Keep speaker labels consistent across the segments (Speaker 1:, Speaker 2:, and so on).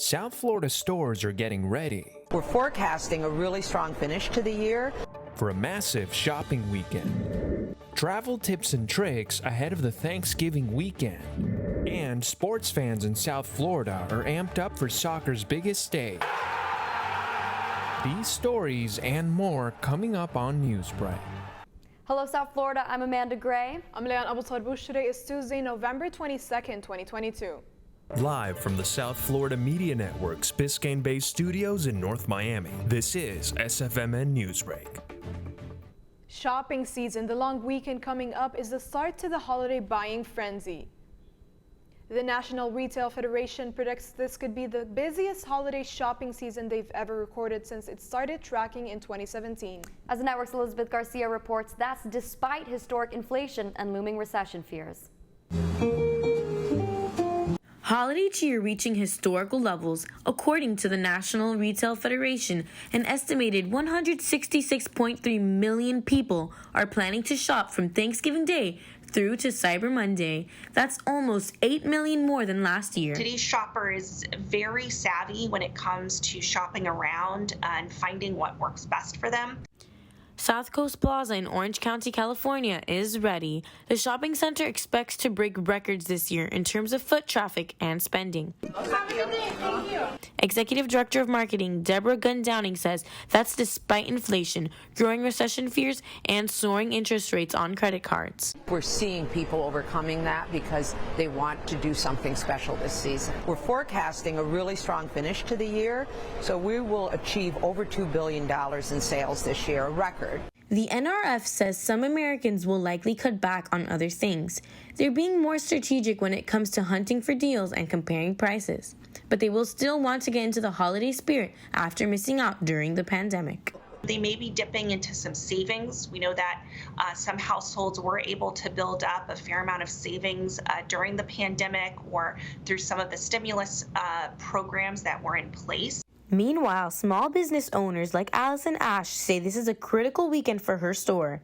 Speaker 1: South Florida stores are getting ready.
Speaker 2: We're forecasting a really strong finish to the year
Speaker 1: For a massive shopping weekend. Travel tips and tricks ahead of the Thanksgiving weekend. And sports fans in South Florida are amped up for soccer's biggest day. These stories and more coming up on Newsbreak.
Speaker 3: Hello, South Florida. I'm Amanda Gray.
Speaker 4: I'm Leon Abutadbush. Today is Tuesday, November 22nd, 2022.
Speaker 1: Live from the South Florida Media Network's Biscayne-based studios in North Miami, this is SFMN Newsbreak.
Speaker 4: Shopping season, the long weekend coming up, is the start to the holiday buying frenzy. The National Retail Federation predicts this could be the busiest holiday shopping season they've ever recorded since it started tracking in 2017.
Speaker 3: As the network's Elizabeth Garcia reports, that's despite historic inflation and looming recession fears.
Speaker 5: Holiday cheer reaching historical levels. According to the National Retail Federation, an estimated 166.3 million people are planning to shop from Thanksgiving Day through to Cyber Monday. That's almost 8 million more than last year.
Speaker 6: Today's shopper is very savvy when it comes to shopping around and finding what works best for them.
Speaker 5: South Coast Plaza in Orange County, California is ready. The shopping center expects to break records this year in terms of foot traffic and spending. Executive Director of Marketing Deborah Gunn Downing says that's despite inflation, growing recession fears, and soaring interest rates on credit cards.
Speaker 2: We're seeing people overcoming that because they want to do something special this season. We're forecasting a really strong finish to the year, so we will achieve over $2 billion in sales this year, a record.
Speaker 5: The NRF says some Americans will likely cut back on other things. They're being more strategic when it comes to hunting for deals and comparing prices. But they will still want to get into the holiday spirit after missing out during the pandemic.
Speaker 6: They may be dipping into some savings. We know that some households were able to build up a fair amount of savings during the pandemic or through some of the stimulus programs that were in place.
Speaker 5: Meanwhile, small business owners like Allison Ash say this is a critical weekend for her store.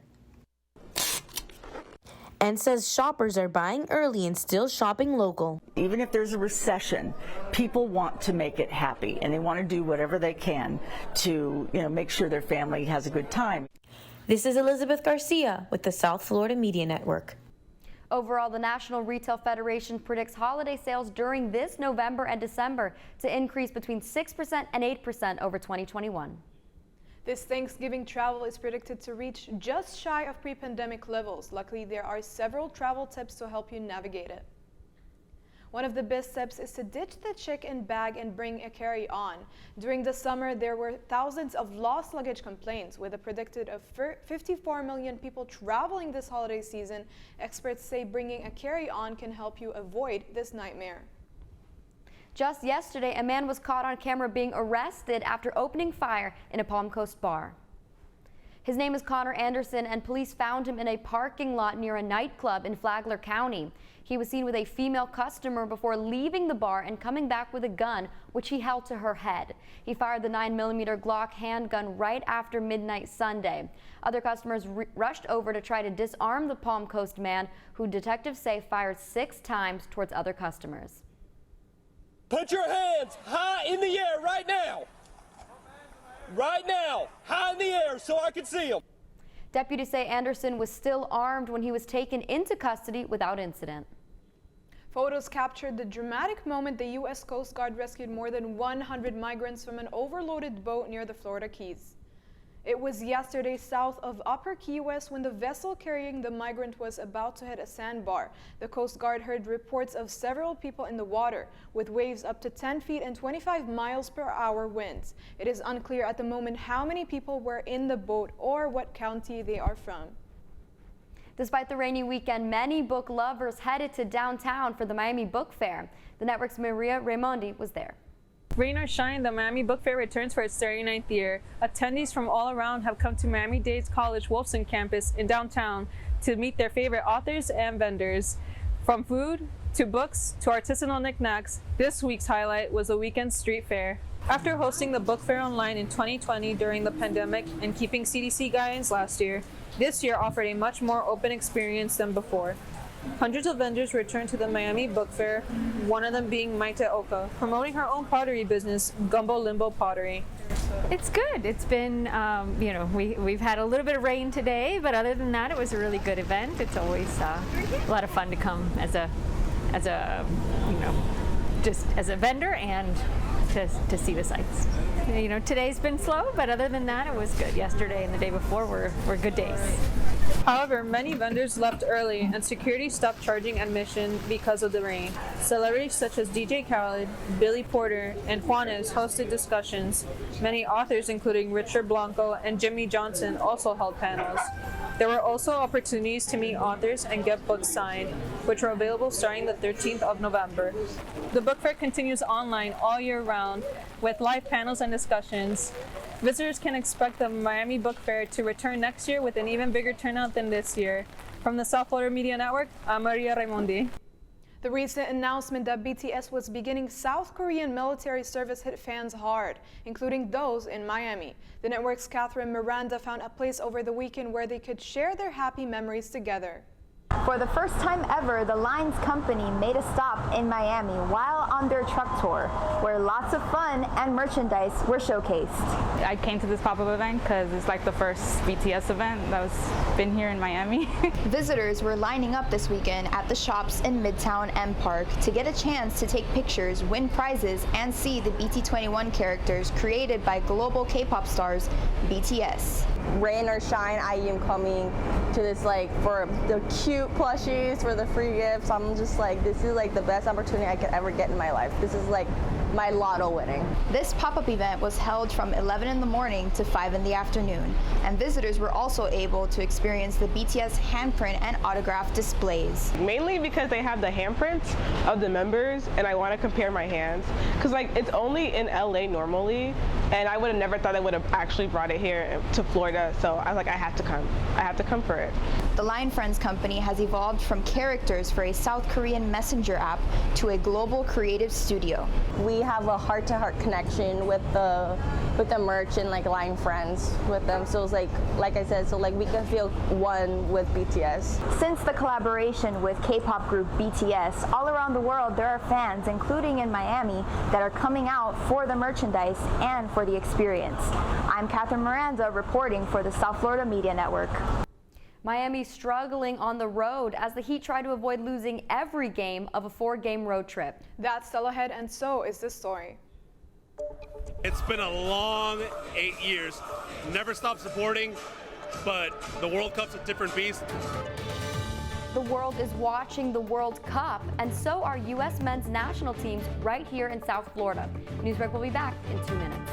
Speaker 5: And says shoppers are buying early and still shopping local.
Speaker 7: Even if there's a recession, people want to make it happy and they want to do whatever they can to, make sure their family has a good time.
Speaker 5: This is Elizabeth Garcia with the South Florida Media Network.
Speaker 3: Overall, the National Retail Federation predicts holiday sales during this November and December to increase between 6% and 8% over 2021.
Speaker 4: This Thanksgiving travel is predicted to reach just shy of pre-pandemic levels. Luckily, there are several travel tips to help you navigate it. One of the best tips is to ditch the check-in bag and bring a carry-on. During the summer, there were thousands of lost luggage complaints. With a predicted of 54 million people traveling this holiday season, experts say bringing a carry-on can help you avoid this nightmare.
Speaker 3: Just yesterday, a man was caught on camera being arrested after opening fire in a Palm Coast bar. His name is Connor Anderson, and police found him in a parking lot near a nightclub in Flagler County. He was seen with a female customer before leaving the bar and coming back with a gun, which he held to her head. He fired the 9mm Glock handgun right after midnight Sunday. Other customers rushed over to try to disarm the Palm Coast man, who detectives say fired 6 times towards other customers.
Speaker 8: Put your hands high in the air right now. Right now, high in the air so I can see them.
Speaker 3: Deputies say Anderson was still armed when he was taken into custody without incident.
Speaker 4: Photos captured the dramatic moment the U.S. Coast Guard rescued more than 100 migrants from an overloaded boat near the Florida Keys. It was yesterday south of Upper Key West when the vessel carrying the migrant was about to hit a sandbar. The Coast Guard heard reports of several people in the water, with waves up to 10 feet and 25 miles per hour winds. It is unclear at the moment how many people were in the boat or what county they are from.
Speaker 3: Despite the rainy weekend, many book lovers headed to downtown for the Miami Book Fair. The network's Maria Raimondi was there.
Speaker 9: Rain or shine, the Miami Book Fair returns for its 39th year. Attendees from all around have come to Miami-Dade College Wolfson campus in downtown to meet their favorite authors and vendors. From food to books to artisanal knickknacks, this week's highlight was the weekend street fair. After hosting the book fair online in 2020 during the pandemic and keeping CDC guidance last year, this year offered a much more open experience than before. Hundreds of vendors returned to the Miami Book Fair, one of them being Maite Oka, promoting her own pottery business, Gumbo Limbo Pottery.
Speaker 10: It's good. It's been, we've had a little bit of rain today, but other than that, it was a really good event. It's always a lot of fun to come as a just as a vendor and to see the sights. Today's been slow, but other than that, it was good. Yesterday and the day before were good days.
Speaker 9: However, many vendors left early and security stopped charging admission because of the rain. Celebrities such as DJ Khaled, Billy Porter, and Juanes hosted discussions. Many authors, including Richard Blanco and Jimmy Johnson, also held panels. There were also opportunities to meet authors and get books signed, which are available starting the 13th of November. The book fair continues online all year round with live panels and discussions. Visitors can expect the Miami Book Fair to return next year with an even bigger turnout than this year. From the South Florida Media Network, I'm Maria Raimondi.
Speaker 4: The recent announcement that BTS was beginning South Korean military service hit fans hard, including those in Miami. The network's Catherine Miranda found a place over the weekend where they could share their happy memories together.
Speaker 11: For the first time ever, the Lions company made a stop in Miami while on their truck tour, where lots of fun and merchandise were showcased.
Speaker 12: I came to this pop-up event because it's like the first BTS event that's been here in Miami.
Speaker 11: Visitors were lining up this weekend at the shops in Midtown M Park to get a chance to take pictures, win prizes, and see the BT21 characters created by global K-pop stars BTS.
Speaker 13: Rain or shine, I am coming to this for the cute plushies, for the free gifts. I'm just this is the best opportunity I could ever get in my life. This is my lotto winning.
Speaker 11: This pop-up event was held from 11 in the morning to 5 in the afternoon, and visitors were also able to experience the BTS handprint and autograph displays.
Speaker 14: Mainly because they have the handprints of the members, and I want to compare my hands because it's only in LA normally, and I would have never thought I would have actually brought it here to Florida. So I was I have to come. I have to come for it.
Speaker 11: The Line Friends company has evolved from characters for a South Korean messenger app to a global creative studio.
Speaker 13: We have a heart-to-heart connection with the merch and Line Friends with them. So it's like I said, so we can feel one with BTS.
Speaker 11: Since the collaboration with K-pop group BTS, all around the world there are fans, including in Miami, that are coming out for the merchandise and for the experience. I'm Catherine Miranda reporting for the South Florida Media Network.
Speaker 3: Miami struggling on the road as the Heat try to avoid losing every game of a 4-game road trip.
Speaker 4: That's still ahead, and so is this story.
Speaker 15: It's been a long 8 years. Never stopped supporting, but the World Cup's a different beast.
Speaker 3: The world is watching the World Cup, and so are U.S. men's national teams right here in South Florida. Newsbreak will be back in 2 minutes.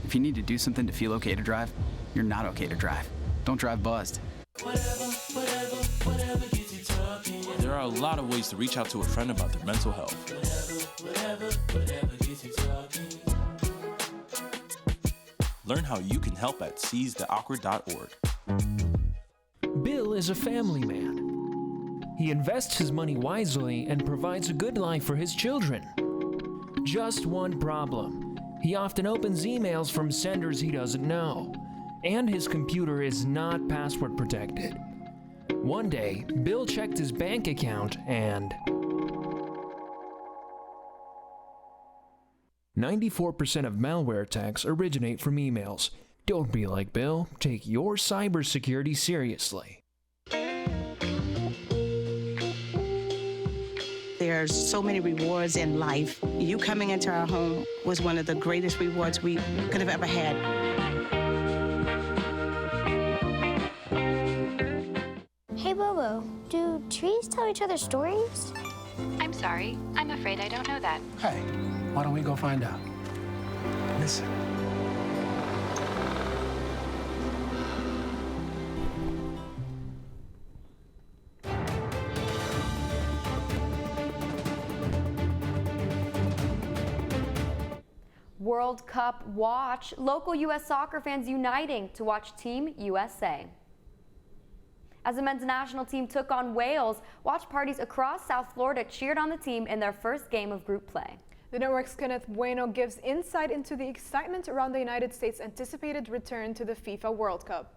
Speaker 16: If you need to do something to feel okay to drive, you're not okay to drive. Don't drive buzzed.
Speaker 17: There are a lot of ways to reach out to a friend about their mental health. Learn how you can help at seizetheawkward.org.
Speaker 1: Bill is a family man. He invests his money wisely and provides a good life for his children. Just one problem. He often opens emails from senders he doesn't know, and his computer is not password protected. One day, Bill checked his bank account and 94% of malware attacks originate from emails. Don't be like Bill. Take your cybersecurity seriously.
Speaker 18: There's so many rewards in life. You coming into our home was one of the greatest rewards we could have ever had.
Speaker 19: Hey, Bobo, do trees tell each other stories?
Speaker 20: I'm
Speaker 19: sorry. I'm afraid I don't know that.
Speaker 20: Hey, why don't we go find out? Listen.
Speaker 3: World Cup watch. Local U.S. soccer fans uniting to watch Team USA. As the men's national team took on Wales, watch parties across South Florida cheered on the team in their first game of group play.
Speaker 4: The network's Kenneth Bueno gives insight into the excitement around the United States' anticipated return to the FIFA World Cup.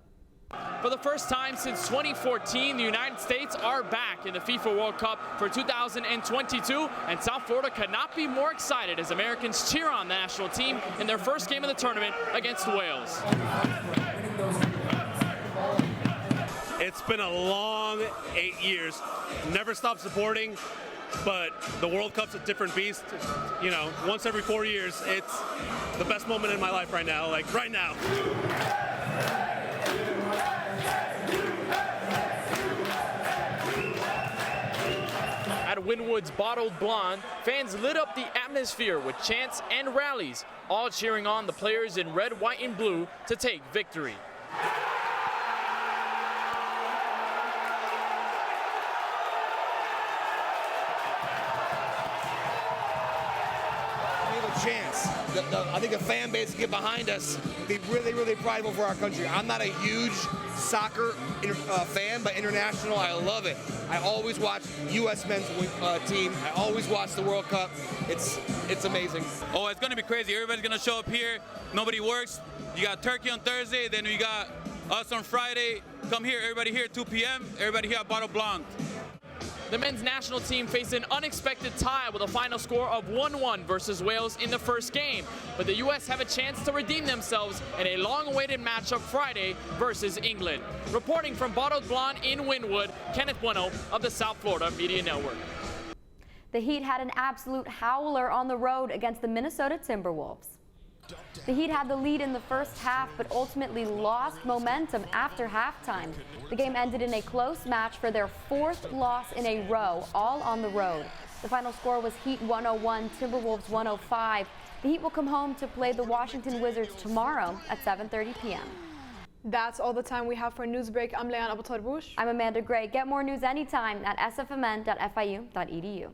Speaker 21: For the first time since 2014, the United States are back in the FIFA World Cup for 2022, and South Florida could not be more excited as Americans cheer on the national team in their first game of the tournament against Wales.
Speaker 15: It's been a long 8 years. Never stopped supporting, but the World Cup's a different beast. You know, once every 4 years, it's the best moment in my life right now, like right now.
Speaker 21: At Wynwood's Bottled Blonde, fans lit up the atmosphere with chants and rallies, all cheering on the players in red, white, and blue to take victory.
Speaker 22: Chance. I think the fan base can get behind us. Be really, really prideful for our country. I'm not a huge soccer fan, but international, I love it. I always watch U.S. men's team. I always watch the World Cup. It's amazing.
Speaker 23: Oh, it's going to be crazy. Everybody's going to show up here. Nobody works. You got turkey on Thursday, then you got us on Friday. Come here, everybody here at 2 p.m. Everybody here at Bottle Blonde.
Speaker 21: The men's national team faced an unexpected tie with a final score of 1-1 versus Wales in the first game. But the U.S. have a chance to redeem themselves in a long-awaited matchup Friday versus England. Reporting from Bottled Blonde in Wynwood, Kenneth Bueno of the South Florida Media Network.
Speaker 3: The Heat had an absolute howler on the road against the Minnesota Timberwolves. The Heat had the lead in the first half, but ultimately lost momentum after halftime. The game ended in a close match for their fourth loss in a row, all on the road. The final score was Heat 101, Timberwolves 105. The Heat will come home to play the Washington Wizards tomorrow at 7:30 p.m.
Speaker 4: That's all the time we have for Newsbreak. I'm Leanne Abutarbush.
Speaker 3: I'm Amanda Gray. Get more news anytime at sfmn.fiu.edu.